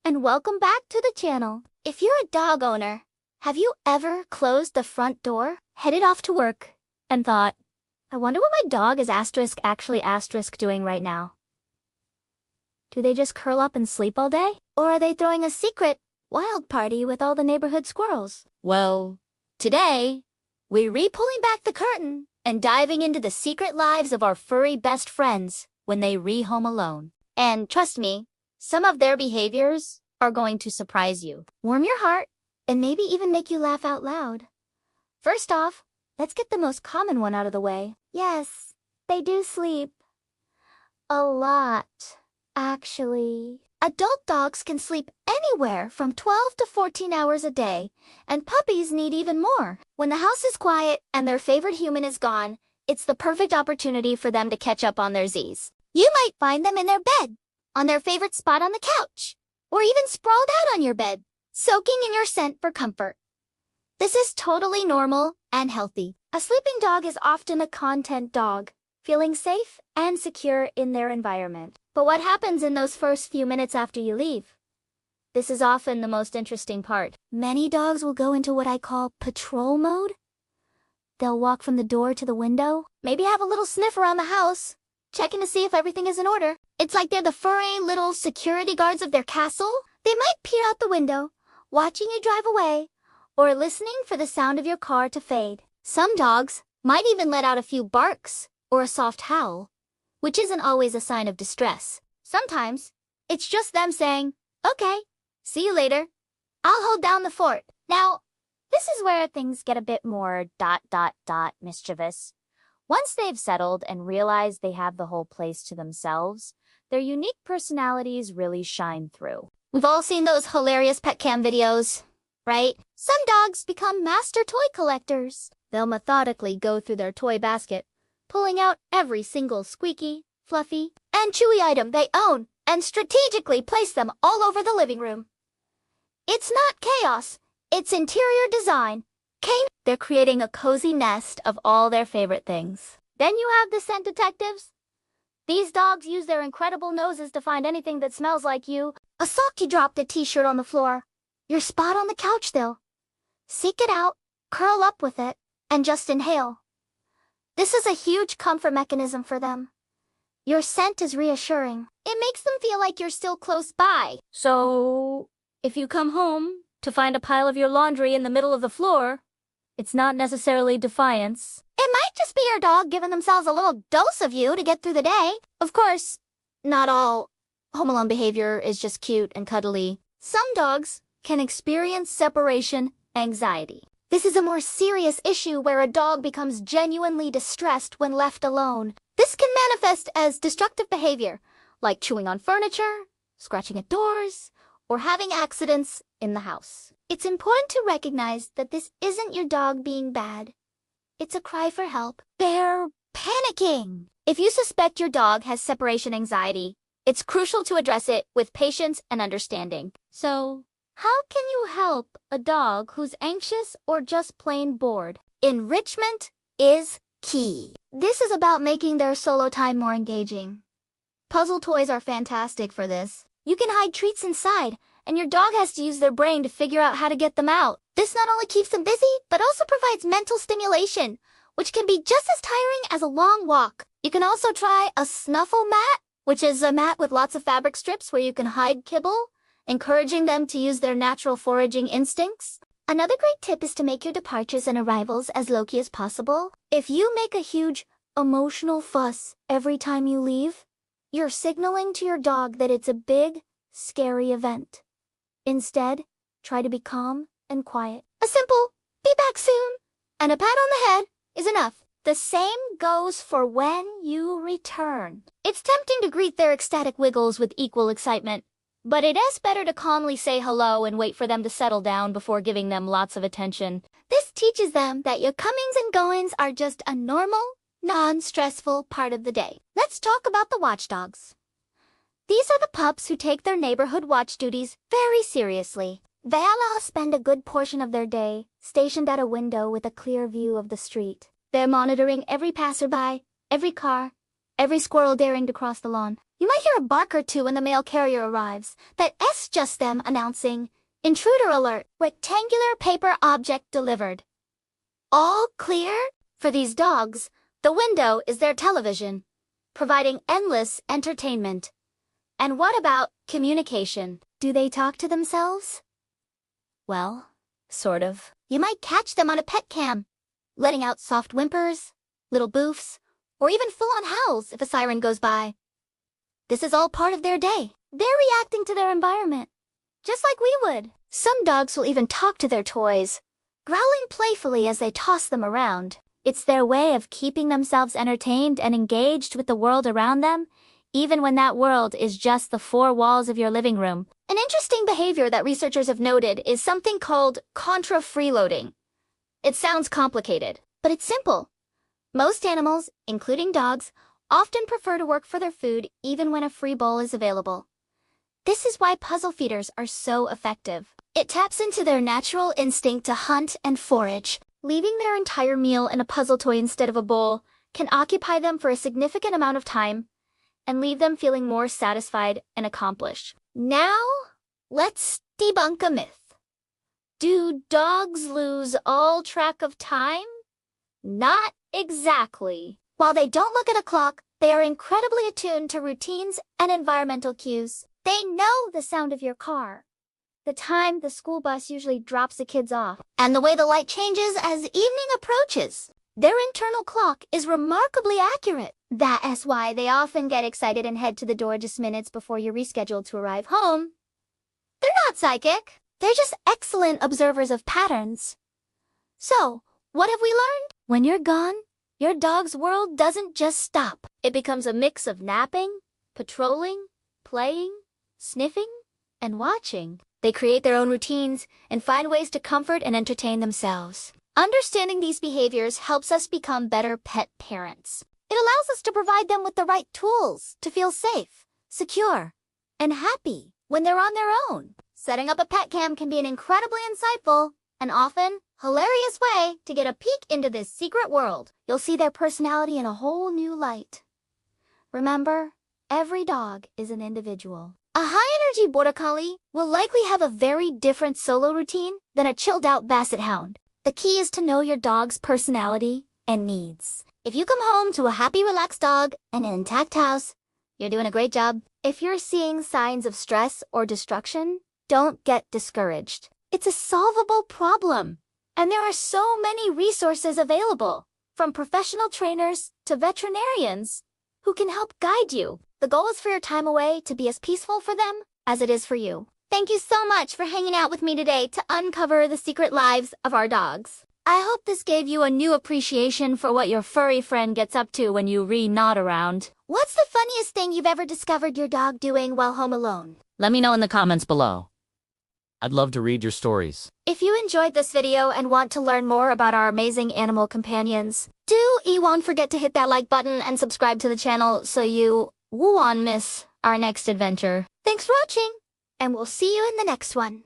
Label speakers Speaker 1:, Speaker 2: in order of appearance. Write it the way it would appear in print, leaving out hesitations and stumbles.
Speaker 1: and welcome back to the channel. If you're a dog owner, have you ever closed the front door, headed off to work, and thought, I wonder what my dog is actually doing right now? Do they just curl up and sleep all day? Or are they throwing a secret wild party with all the neighborhood squirrels? Well, today, we're pulling back the curtain and diving into the secret lives of our furry best friends when they re-home alone. And trust me, some of their behaviors are going to surprise you, warm your heart, and maybe even make you laugh out loud. First off, let's get the most common one out of the way. Yes, they do sleep. A lot, actually. Adult dogs can sleep anywhere from 12 to 14 hours a day, and puppies need even more. When the house is quiet and their favorite human is gone, it's the perfect opportunity for them to catch up on their Z's. You might find them in their bed, on their favorite spot on the couch, or even sprawled out on your bed, soaking in your scent for comfort. This is totally normal and healthy. A sleeping dog is often a content dog, feeling safe and secure in their environment. But what happens in those first few minutes after you leave? This is often the most interesting part. Many dogs will go into what I call patrol mode. They'll walk from the door to the window, maybe have a little sniff around the house, checking to see if everything is in order. It's like they're the furry little security guards of their castle. They might peer out the window, watching you drive away, or listening for the sound of your car to fade. Some dogs might even let out a few barks or a soft howl, which isn't always a sign of distress. Sometimes, it's just them saying, okay, see you later. I'll hold down the fort. Now, this is where things get a bit more mischievous. Once they've settled and realized they have the whole place to themselves, their unique personalities really shine through. We've all seen those hilarious pet cam videos, right? Some dogs become master toy collectors. They'll methodically go through their toy basket, pulling out every single squeaky, fluffy, and chewy item they own and strategically place them all over the living room. It's not chaos, it's interior design. They're creating a cozy nest of all their favorite things. Then you have the scent detectives. These dogs use their incredible noses to find anything that smells like you. A sock you dropped a t-shirt on the floor. Your spot on the couch they'll seek it out, curl up with it, and just inhale. This is a huge comfort mechanism for them. Your scent is reassuring. It makes them feel like you're still close by. So, if you come home to find a pile of your laundry in the middle of the floor, it's not necessarily defiance. It might just be your dog giving themselves a little dose of you to get through the day. Of course, not all home alone behavior is just cute and cuddly. Some dogs can experience separation anxiety. This is a more serious issue where a dog becomes genuinely distressed when left alone. This can manifest as destructive behavior, like chewing on furniture, scratching at doors, or having accidents in the house. It's important to recognize that this isn't your dog being bad. It's a cry for help. They're panicking. If you suspect your dog has separation anxiety, it's crucial to address it with patience and understanding. So, how can you help a dog who's anxious or just plain bored? Enrichment is key. This is about making their solo time more engaging. Puzzle toys are fantastic for this. You can hide treats inside, and your dog has to use their brain to figure out how to get them out. This not only keeps them busy, but also provides mental stimulation, which can be just as tiring as a long walk. You can also try a snuffle mat, which is a mat with lots of fabric strips where you can hide kibble, encouraging them to use their natural foraging instincts. Another great tip is to make your departures and arrivals as low-key as possible. If you make a huge emotional fuss every time you leave, you're signaling to your dog that it's a big, scary event. Instead, try to be calm and quiet. A simple, be back soon, and a pat on the head is enough. The same goes for when you return. It's tempting to greet their ecstatic wiggles with equal excitement, but it is better to calmly say hello and wait for them to settle down before giving them lots of attention. This teaches them that your comings and goings are just a normal, non-stressful part of the day. Let's talk about the watchdogs. These are the pups who take their neighborhood watch duties very seriously. They all spend a good portion of their day stationed at a window with a clear view of the street. They're monitoring every passerby, every car, every squirrel daring to cross the lawn. You might hear a bark or two when the mail carrier arrives. That's just them announcing, "Intruder alert, rectangular paper object delivered." All clear? For these dogs, the window is their television, providing endless entertainment. And what about communication? Do they talk to themselves? Well, sort of. You might catch them on a pet cam, letting out soft whimpers, little boofs, or even full-on howls if a siren goes by. This is all part of their day. They're reacting to their environment, just like we would. Some dogs will even talk to their toys, growling playfully as they toss them around. It's their way of keeping themselves entertained and engaged with the world around them, even when that world is just the four walls of your living room. An interesting behavior that researchers have noted is something called contra-freeloading. It sounds complicated, but it's simple. Most animals, including dogs, often prefer to work for their food even when a free bowl is available. This is why puzzle feeders are so effective. It taps into their natural instinct to hunt and forage. Leaving their entire meal in a puzzle toy instead of a bowl can occupy them for a significant amount of time and leave them feeling more satisfied and accomplished. Now, let's debunk a myth. Do dogs lose all track of time? Not exactly. While they don't look at a clock, they are incredibly attuned to routines and environmental cues. They know the sound of your car, the time the school bus usually drops the kids off, and the way the light changes as evening approaches. Their internal clock is remarkably accurate. That is why they often get excited and head to the door just minutes before you're rescheduled to arrive home. They're not psychic. They're just excellent observers of patterns. So, what have we learned? When you're gone, your dog's world doesn't just stop. It becomes a mix of napping, patrolling, playing, sniffing, and watching. They create their own routines and find ways to comfort and entertain themselves. Understanding these behaviors helps us become better pet parents. It allows us to provide them with the right tools to feel safe, secure, and happy when they're on their own. Setting up a pet cam can be an incredibly insightful and often hilarious way to get a peek into this secret world. You'll see their personality in a whole new light. Remember, every dog is an individual. A high-energy border collie will likely have a very different solo routine than a chilled-out basset hound. The key is to know your dog's personality and needs. If you come home to a happy, relaxed dog and an intact house, you're doing a great job. If you're seeing signs of stress or destruction, don't get discouraged. It's a solvable problem, and there are so many resources available, from professional trainers to veterinarians, who can help guide you. The goal is for your time away to be as peaceful for them as it is for you. Thank you so much for hanging out with me today to uncover the secret lives of our dogs. I hope this gave you a new appreciation for what your furry friend gets up to when you nod around. What's the funniest thing you've ever discovered your dog doing while home alone?
Speaker 2: Let me know in the comments below. I'd love to read your stories.
Speaker 1: If you enjoyed this video and want to learn more about our amazing animal companions, won't forget to hit that like button and subscribe to the channel so you won't miss our next adventure. Thanks for watching, and we'll see you in the next one.